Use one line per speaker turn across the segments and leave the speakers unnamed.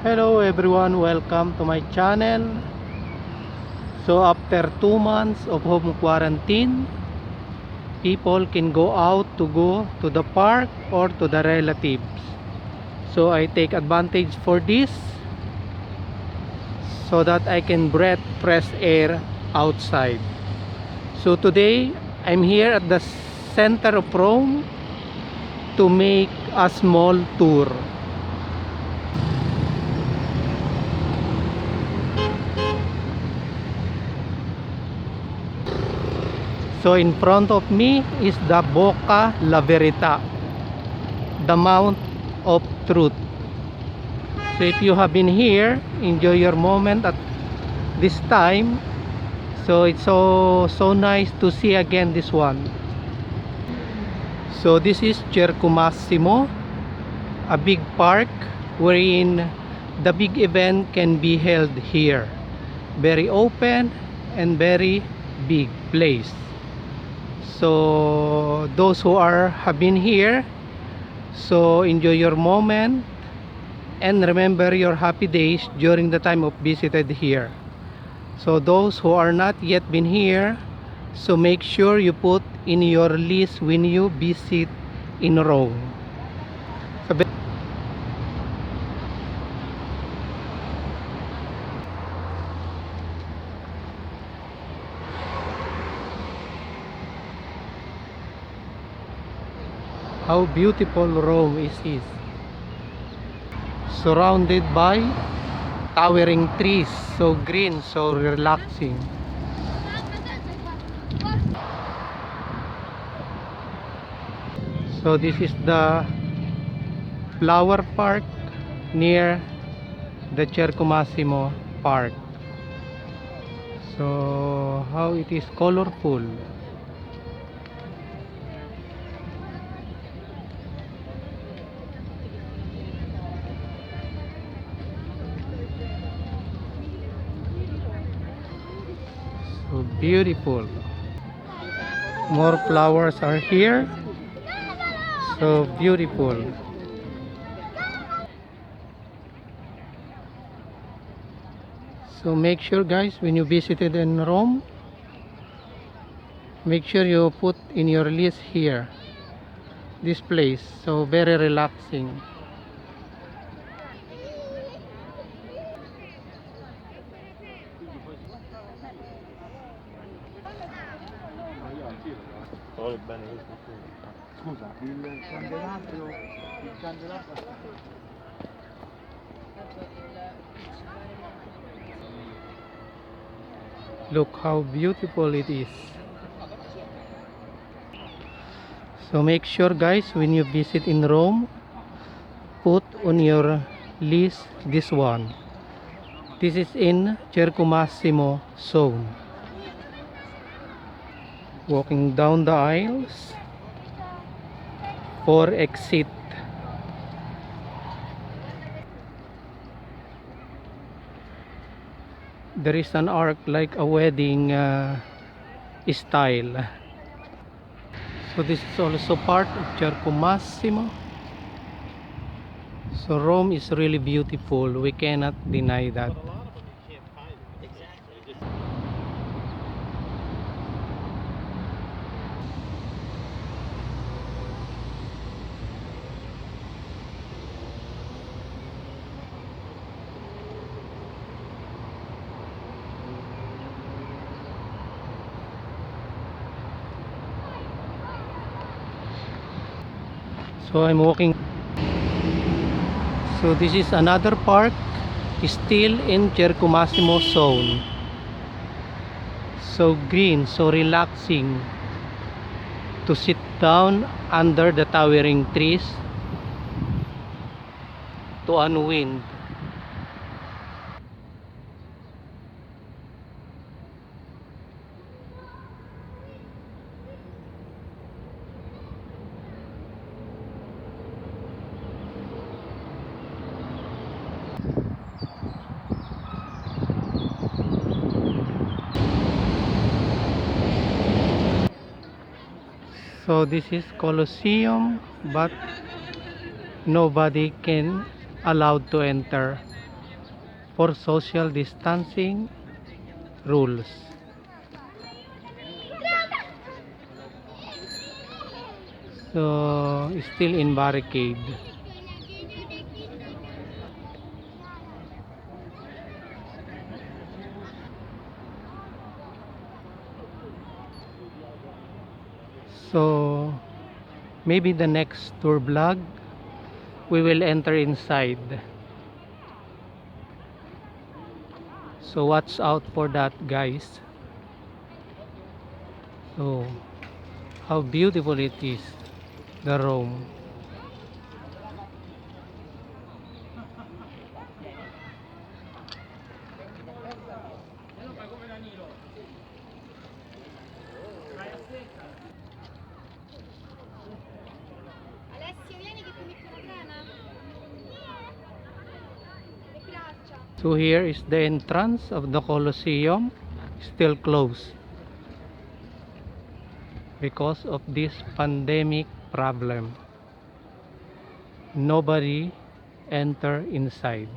Hello everyone, welcome to my channel. So after 2 months of home quarantine, people can go out to go to the park or to the relatives. So I take advantage for this so that I can breathe fresh air outside. So today I'm here at the center of Rome to make a small tour. So in front of me is the Bocca La Verità, the Mount of Truth. So if you have been here, enjoy your moment at this time. So it's so nice to see again this one. So this is Circo Massimo, a big park wherein the big event can be held here. Very open and very big place. So those who have been here, so enjoy your moment and remember your happy days during the time of visited here. So those who are not yet been here, so make sure you put in your list when you visit in Rome. How beautiful Rome is. Surrounded by towering trees, so green, so relaxing. So this is the flower park near the Circo Massimo Park. So how it is colorful. So beautiful. More flowers are here. So beautiful. So make sure guys, when you visited in Rome, make sure you put in your list here this place. So very relaxing.
Scusa, il candelabro
Look how beautiful it is. So make sure guys, when you visit in Rome, put on your list this one. This is in Circo Massimo zone. Walking down the aisles for exit. There is an arc like a wedding style. So this is also part of Circo Massimo. So Rome is really beautiful, we cannot deny that. So I'm walking. So this is another park still in Circo Massimo zone. So green, so relaxing to sit down under the towering trees to unwind. So this is Colosseum, but nobody can allowed to enter for social distancing rules. So still in barricade. So maybe the next tour vlog we will enter inside. So watch out for that, guys. So how beautiful it is, the Rome.
Alessio, vieni che ti metto una crema. Le braccia.
So here is the entrance of the Colosseum, still closed because of this pandemic problem. Nobody enter inside.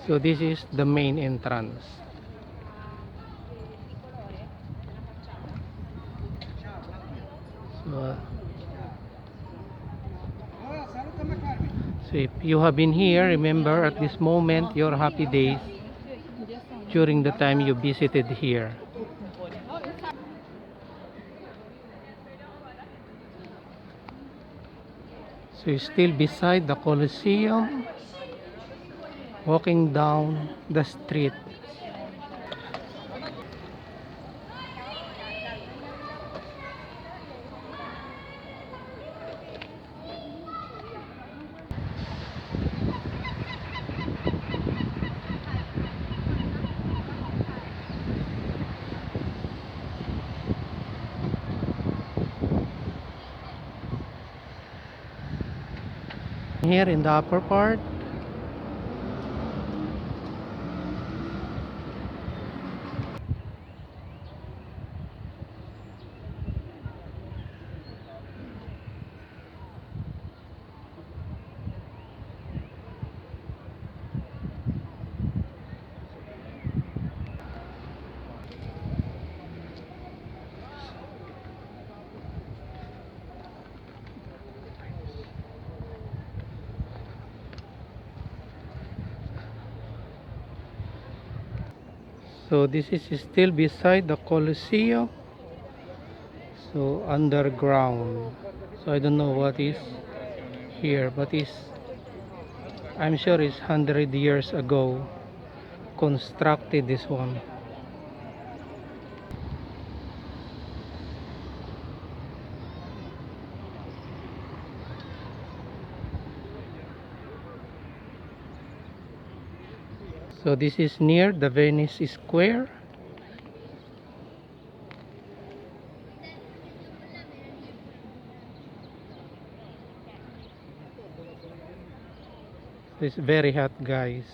So this is the main entrance. So, so if you have been here, remember at this moment your happy days during the time you visited here. So you're still beside the Colosseum, walking down the street. Here in the upper part, so this is still beside the Colosseum, so underground. So I don't know what is here, but I'm sure it's 100 years ago constructed this one. So this is near the Venice Square. It's very hot, guys.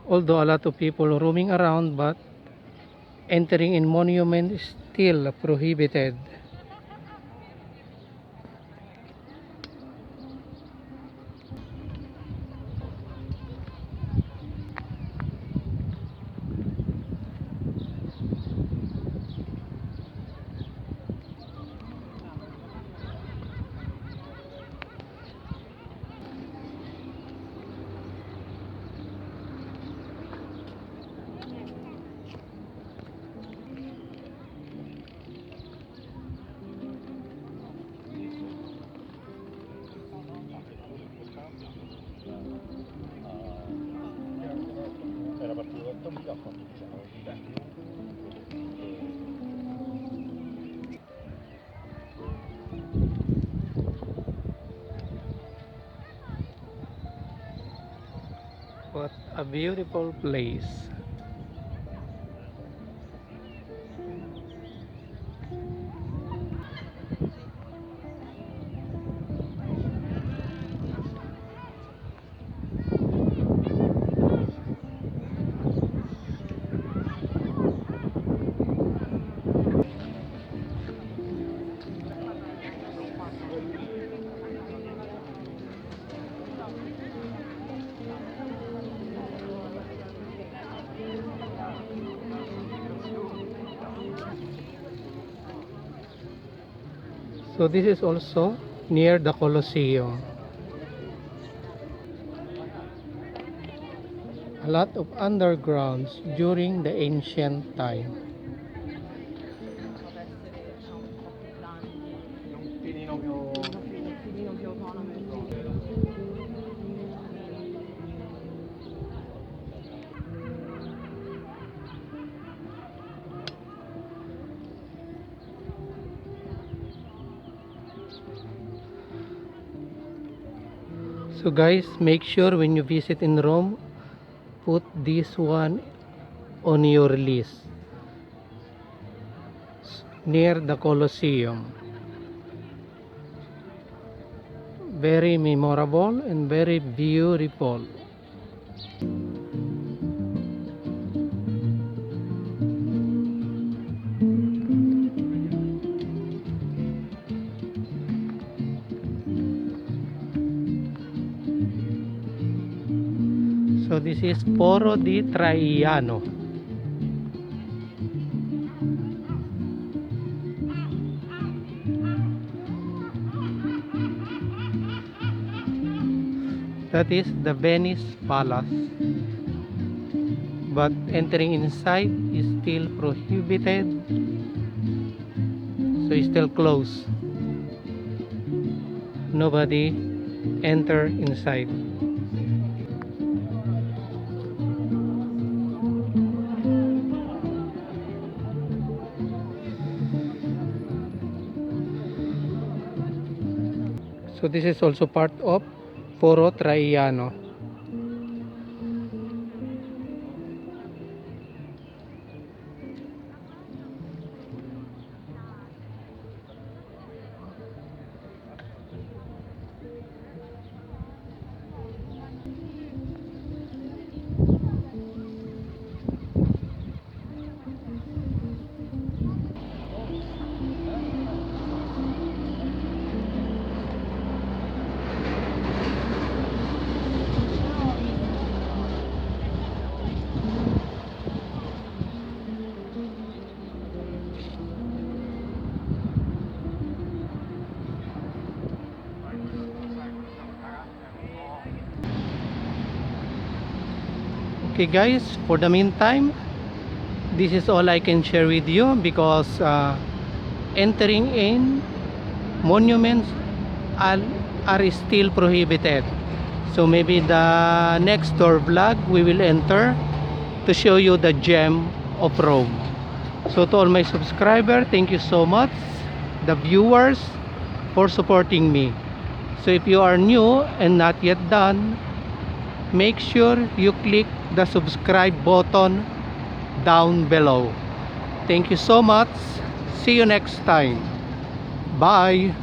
Although a lot of people roaming around, but entering in monument is still prohibited.
Era partito da 8.000 a quanto diciamo?
What a beautiful place. So this is also near the Colosseum. A lot of undergrounds during the ancient time.
Un filino più
So guys, make sure when you visit in Rome, put this one on your list. Near the Colosseum. Very memorable and very beautiful. So this is Foro di Traiano. That is the Venice Palace. But entering inside is still prohibited. So it's still closed. Nobody enter inside. So this is also part of Foro Traiano. Okay guys, for the meantime, this is all I can share with you because entering in monuments are, are still prohibited. So maybe the next tour vlog we will enter to show you the gem of Rome. So to all my subscribers, thank you so much. The viewers for supporting me. So if you are new and not yet done, make sure you click the subscribe button down below. Thank you so much. See you next time. Bye.